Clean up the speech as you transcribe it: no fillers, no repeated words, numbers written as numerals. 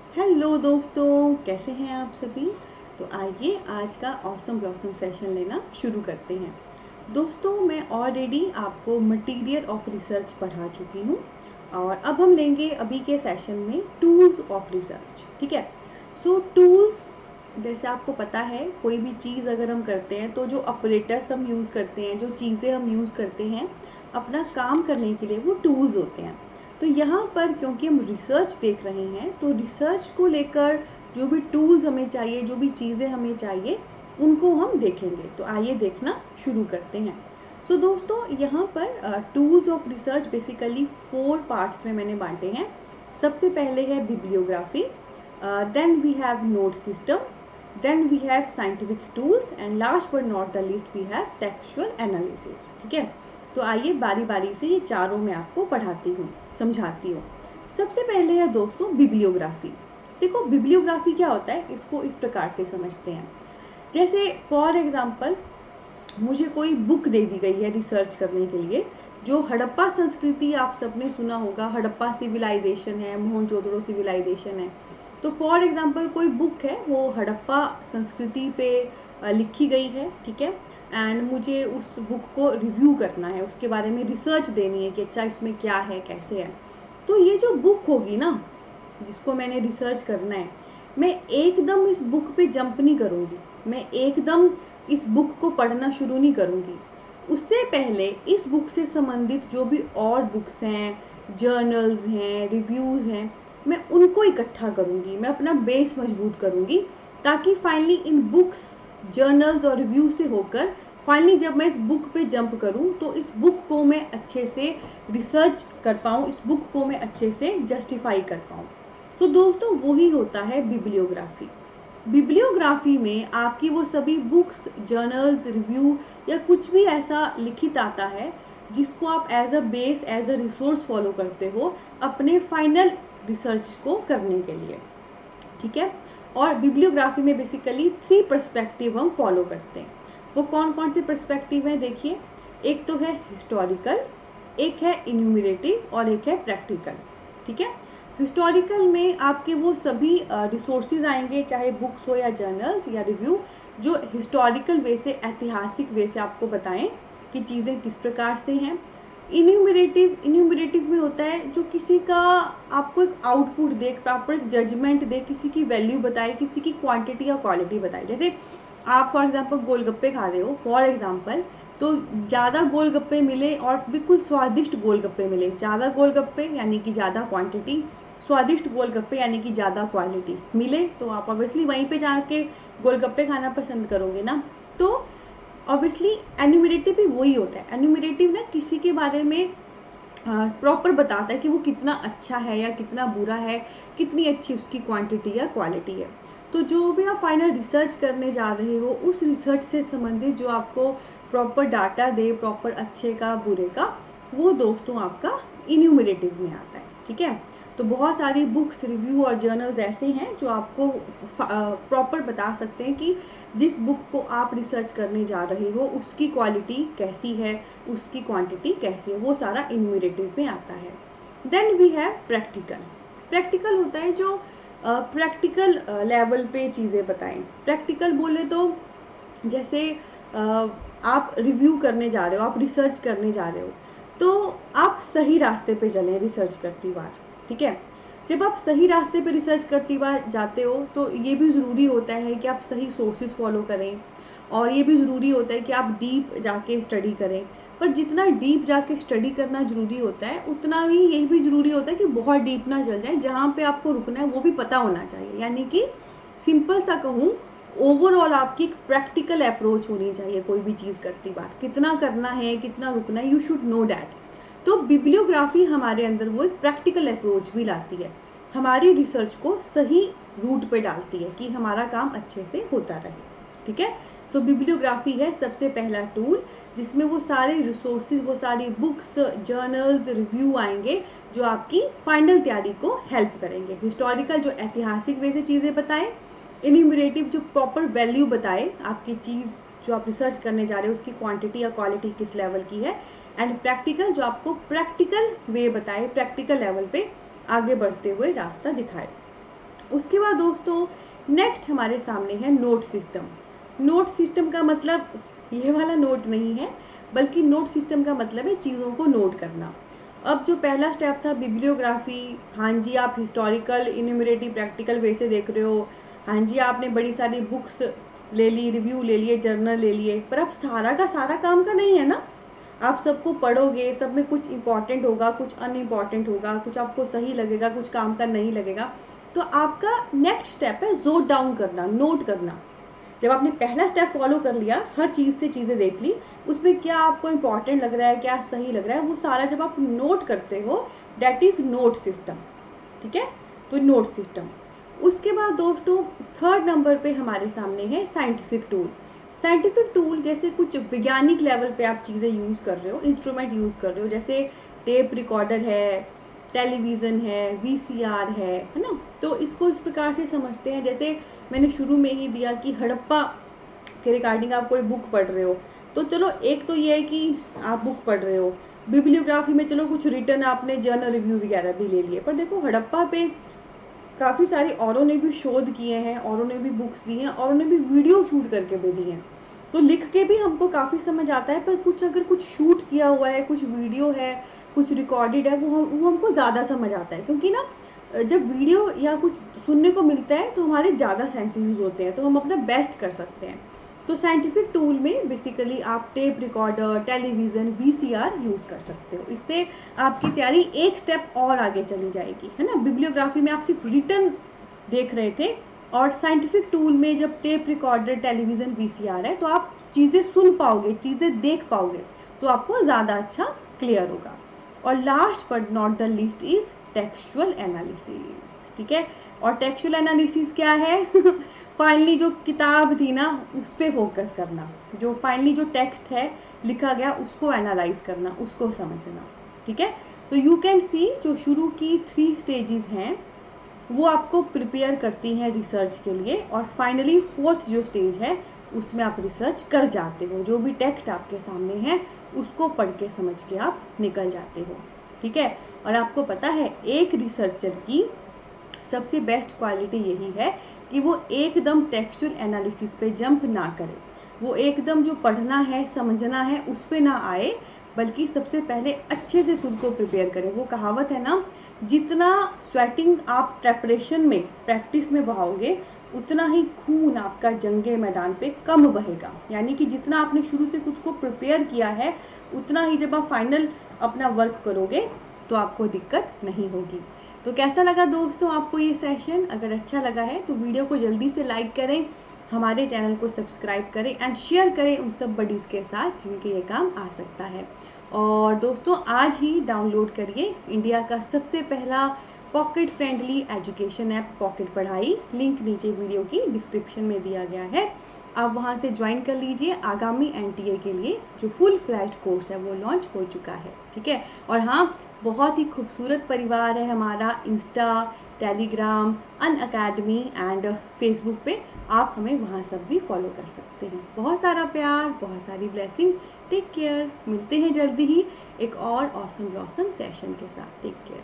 Hello दोस्तों, कैसे हैं आप सभी। तो आइए आज का ऑसम ब्लॉसम सेशन लेना शुरू करते हैं। दोस्तों, मैं ऑलरेडी आपको मटीरियल ऑफ रिसर्च पढ़ा चुकी हूँ और अब हम लेंगे अभी के सेशन में टूल्स ऑफ रिसर्च। ठीक है। सो टूल्स, जैसे आपको पता है, कोई भी चीज़ अगर हम करते हैं तो जो ऑपरेटर्स हम यूज़ करते हैं, जो चीज़ें हम यूज़ करते हैं अपना काम करने के लिए, वो टूल्स होते हैं। तो यहाँ पर क्योंकि हम रिसर्च देख रहे हैं तो रिसर्च को लेकर जो भी टूल्स हमें चाहिए, जो भी चीज़ें हमें चाहिए, उनको हम देखेंगे। तो आइए देखना शुरू करते हैं। सो दोस्तों, यहाँ पर tools of research basically 4 parts में मैंने बांटे हैं। सबसे पहले है bibliography, then we have note system, then we have scientific tools and last but not the least we have textual analysis. ठीक है। तो आइए बारी बारी से ये चारों मैं आपको पढ़ाती हूँ, समझाती हूँ। सबसे पहले है दोस्तों बिब्लियोग्राफी। देखो, बिब्लियोग्राफी क्या होता है, इसको इस प्रकार से समझते हैं। जैसे फॉर एग्जांपल मुझे कोई बुक दे दी गई है रिसर्च करने के लिए। जो हड़प्पा संस्कृति, आप सबने सुना होगा, हड़प्पा सिविलाइजेशन है, मोहनजोदड़ो सिविलाइजेशन है। तो फॉर एग्जांपल कोई बुक है, वो हड़प्पा संस्कृति पे लिखी गई है। ठीक है। एंड मुझे उस बुक को रिव्यू करना है, उसके बारे में रिसर्च देनी है कि अच्छा इसमें क्या है, कैसे है। तो ये जो बुक होगी ना, जिसको मैंने रिसर्च करना है, मैं एकदम इस बुक पे जंप नहीं करूँगी, मैं एकदम इस बुक को पढ़ना शुरू नहीं करूँगी। उससे पहले इस बुक से संबंधित जो भी और बुक्स हैं, जर्नल्स हैं, रिव्यूज़ हैं, मैं उनको इकट्ठा करूँगी, मैं अपना बेस मजबूत करूँगी, ताकि फाइनली इन बुक्स, जर्नल्स और रिव्यू से होकर फाइनली जब मैं इस बुक पे जंप करूं तो इस बुक को मैं अच्छे से रिसर्च कर पाऊं, इस बुक को मैं अच्छे से जस्टिफाई कर पाऊं। तो दोस्तों, वही होता है बिब्लियोग्राफी। बिब्लियोग्राफी में आपकी वो सभी बुक्स, जर्नल्स, रिव्यू या कुछ भी ऐसा लिखित आता है जिसको आप as a base, as a resource follow करते हो अपने फाइनल रिसर्च को करने के लिए। ठीक है। और बिब्लियोग्राफी में बेसिकली 3 पर्सपेक्टिव हम फॉलो करते हैं। वो कौन कौन से पर्सपेक्टिव हैं देखिए। एक तो है हिस्टोरिकल, एक है इन्यूमरेटिव और एक है प्रैक्टिकल। ठीक है। हिस्टोरिकल में आपके वो सभी रिसोर्सेज आएंगे, चाहे बुक्स हो या जर्नल्स या रिव्यू, जो हिस्टोरिकल वे से, ऐतिहासिक वे से आपको बताएं कि चीज़ें किस प्रकार से हैं। इन्यूमरेटिव में होता है जो किसी का आपको एक आउटपुट दे, प्रॉपर एक जजमेंट दे, किसी की वैल्यू बताए, किसी की क्वांटिटी या क्वालिटी बताए। जैसे आप फॉर एग्जांपल गोलगप्पे खा रहे हो फॉर एग्जांपल, तो ज़्यादा गोलगप्पे मिले और बिल्कुल स्वादिष्ट गोलगप्पे मिले, ज़्यादा गोलगप्पे यानी कि ज़्यादा क्वांटिटी, स्वादिष्ट गोलगप्पे यानी कि ज़्यादा क्वालिटी मिले, तो आप ऑब्वियसली वहीं पे जाके गोलगप्पे खाना पसंद करोगे ना। तो ऑब्वियसली एन्यूमरेटिव भी वही होता है। एन्यूमरेटिव ना किसी के बारे में प्रॉपर बताता है कि वो कितना अच्छा है या कितना बुरा है, कितनी अच्छी उसकी क्वांटिटी या क्वालिटी है। तो जो भी आप फाइनल रिसर्च करने जा रहे हो, उस रिसर्च से संबंधित जो आपको प्रॉपर डाटा दे, प्रॉपर अच्छे का बुरे का, वो दोस्तों आपका इन्यूमरेटिव में आता है। ठीक है। तो बहुत सारी बुक्स, रिव्यू और जर्नल्स ऐसे हैं जो आपको प्रॉपर बता सकते हैं कि जिस बुक को आप रिसर्च करने जा रहे हो उसकी क्वालिटी कैसी है, उसकी क्वांटिटी कैसी है, वो सारा इन्यूमरेटिव में आता है। Then we have practical. Practical होता है जो प्रैक्टिकल लेवल पे चीज़ें बताएं। प्रैक्टिकल बोले तो जैसे आप रिव्यू करने जा रहे हो, आप रिसर्च करने जा रहे हो, तो आप सही रास्ते पे चलें रिसर्च करती बार। ठीक है। जब आप सही रास्ते पे रिसर्च करती बार जाते हो तो ये भी ज़रूरी होता है कि आप सही सोर्सेज फॉलो करें, और ये भी ज़रूरी होता है कि आप डीप जाके स्टडी करें। पर जितना डीप जाके स्टडी करना ज़रूरी होता है, उतना ही यही भी ज़रूरी होता है कि बहुत डीप ना चल जाए, जहाँ पे आपको रुकना है वो भी पता होना चाहिए। यानी कि सिंपल सा कहूँ, ओवरऑल आपकी एक प्रैक्टिकल अप्रोच होनी चाहिए कोई भी चीज़ करती बार, कितना करना है, कितना रुकना है, यू शुड नो डैट। तो बिब्लियोग्राफी हमारे अंदर वो एक प्रैक्टिकल अप्रोच भी लाती है, हमारी रिसर्च को सही रूट पे डालती है कि हमारा काम अच्छे से होता रहे। ठीक है। सो बिब्लियोग्राफी है सबसे पहला टूल, जिसमें वो सारे रिसोर्सेज, वो सारी बुक्स, जर्नल्स, रिव्यू आएंगे जो आपकी फाइनल तैयारी को हेल्प करेंगे। हिस्टोरिकल जो ऐतिहासिक वे से चीज़ें बताएं, इन्यूमरेटिव जो प्रॉपर वैल्यू बताए आपकी चीज़ जो आप रिसर्च करने जा रहे हो उसकी क्वांटिटी या क्वालिटी किस लेवल की है, एंड प्रैक्टिकल जो आपको प्रैक्टिकल वे बताए, प्रैक्टिकल लेवल पे आगे बढ़ते हुए रास्ता दिखाए। उसके बाद दोस्तों नेक्स्ट हमारे सामने है नोट सिस्टम। नोट सिस्टम का मतलब ये वाला नोट नहीं है, बल्कि नोट सिस्टम का मतलब है चीज़ों को नोट करना। अब जो पहला स्टेप था बिब्लियोग्राफी, हाँ जी आप हिस्टोरिकल, इन्यूमरेटिव, प्रैक्टिकल वे से देख रहे हो, हाँ जी आपने बड़ी सारी बुक्स ले ली, रिव्यू ले लिए, जर्नल ले लिए, पर अब सारा का सारा काम का नहीं है ना। आप सबको पढ़ोगे, सब में कुछ इंपॉर्टेंट होगा, कुछ अनइम्पॉर्टेंट होगा, कुछ आपको सही लगेगा, कुछ काम का नहीं लगेगा। तो आपका नेक्स्ट स्टेप है जोट डाउन करना, नोट करना। जब आपने पहला स्टेप फॉलो कर लिया, हर चीज़ से चीज़ें देख ली, उसमें क्या आपको इंपॉर्टेंट लग रहा है, क्या सही लग रहा है, वो सारा जब आप नोट करते हो, डेट इज़ नोट सिस्टम। ठीक है, तो नोट सिस्टम। उसके बाद दोस्तों थर्ड नंबर पे हमारे सामने है साइंटिफिक टूल। साइंटिफिक टूल जैसे कुछ वैज्ञानिक लेवल पे आप चीज़ें यूज़ कर रहे हो, इंस्ट्रूमेंट यूज़ कर रहे हो, जैसे टेप रिकॉर्डर है, टेलीविज़न है, वीसीआर है ना। तो इसको इस प्रकार से समझते हैं, जैसे मैंने शुरू में ही दिया कि हड़प्पा के रिगार्डिंग आप कोई बुक पढ़ रहे हो, तो चलो एक तो ये है कि आप बुक पढ़ रहे हो, बिब्लियोग्राफी में चलो कुछ रिटर्न आपने जर्नल रिव्यू वगैरह भी ले लिए, पर देखो हड़प्पा पे काफ़ी सारे औरों ने भी शोध किए हैं, औरों ने भी बुक्स दी हैं, औरों ने भी वीडियो शूट करके भी दी हैं। तो लिख के भी हमको काफ़ी समझ आता है, पर कुछ अगर कुछ शूट किया हुआ है, कुछ वीडियो है, कुछ रिकॉर्डेड है, वो हमको ज़्यादा समझ आता है। क्योंकि ना जब वीडियो या कुछ सुनने को मिलता है तो हमारे ज़्यादा सेंसेस यूज़ होते हैं, तो हम अपना बेस्ट कर सकते हैं। तो साइंटिफिक टूल में बेसिकली आप tape recorder, television, VCR use कर सकते हो। इससे आपकी तैयारी एक स्टेप और आगे चली जाएगी, है ना। बिब्लियोग्राफी में आप सिर्फ रिटर्न देख रहे थे, और साइंटिफिक टूल में जब टेप रिकॉर्डर, टेलीविज़न, वीसीआर है, तो आप चीज़ें सुन पाओगे, चीज़ें देख पाओगे, तो आपको ज़्यादा अच्छा क्लियर होगा। और last but not the least is textual analysis. ठीक है, और टेक्सचुअल एनालिसिस क्या है? फाइनली जो किताब थी ना, उस पर फोकस करना, जो फाइनली जो टेक्स्ट है लिखा गया उसको एनालाइज करना, उसको समझना। ठीक है, तो यू कैन सी जो शुरू की 3 स्टेजेस हैं वो आपको प्रिपेयर करती हैं रिसर्च के लिए, और फाइनली 4th जो स्टेज है उसमें आप रिसर्च कर जाते हो। जो भी टेक्स्ट आपके सामने है उसको पढ़ के समझ के आप निकल जाते हो। ठीक है, और आपको पता है एक रिसर्चर की सबसे बेस्ट क्वालिटी यही है कि वो एकदम टेक्सचुअल एनालिसिस पे जंप ना करे, वो एकदम जो पढ़ना है, समझना है, उस पे ना आए, बल्कि सबसे पहले अच्छे से खुद को प्रिपेयर करें। वो कहावत है ना, जितना स्वेटिंग आप प्रेपरेशन में, प्रैक्टिस में बहाओगे, उतना ही खून आपका जंगे मैदान पे कम बहेगा। यानी कि जितना आपने शुरू से खुद को प्रिपेयर किया है, उतना ही जब आप फाइनल अपना वर्क करोगे तो आपको दिक्कत नहीं होगी। तो कैसा लगा दोस्तों आपको ये सेशन? अगर अच्छा लगा है तो वीडियो को जल्दी से लाइक करें, हमारे चैनल को सब्सक्राइब करें एंड शेयर करें उन सब बडीज़ के साथ जिनके ये काम आ सकता है। और दोस्तों आज ही डाउनलोड करिए इंडिया का सबसे पहला pocket friendly education app pocket पढ़ाई। लिंक नीचे वीडियो की डिस्क्रिप्शन में दिया गया है, आप वहां से ज्वाइन कर लीजिए। आगामी एनटीए के लिए जो फुल फ्लैश्ड कोर्स है वो लॉन्च हो चुका है। ठीक है, और हाँ, बहुत ही खूबसूरत परिवार है हमारा, Insta, Telegram, Unacademy and Facebook पे आप हमें वहाँ सब भी फॉलो कर सकते हैं। बहुत सारा प्यार, बहुत सारी ब्लेसिंग। टेक केयर, मिलते हैं जल्दी ही एक और ऑसम ब्लॉसम सेशन के साथ। Take care.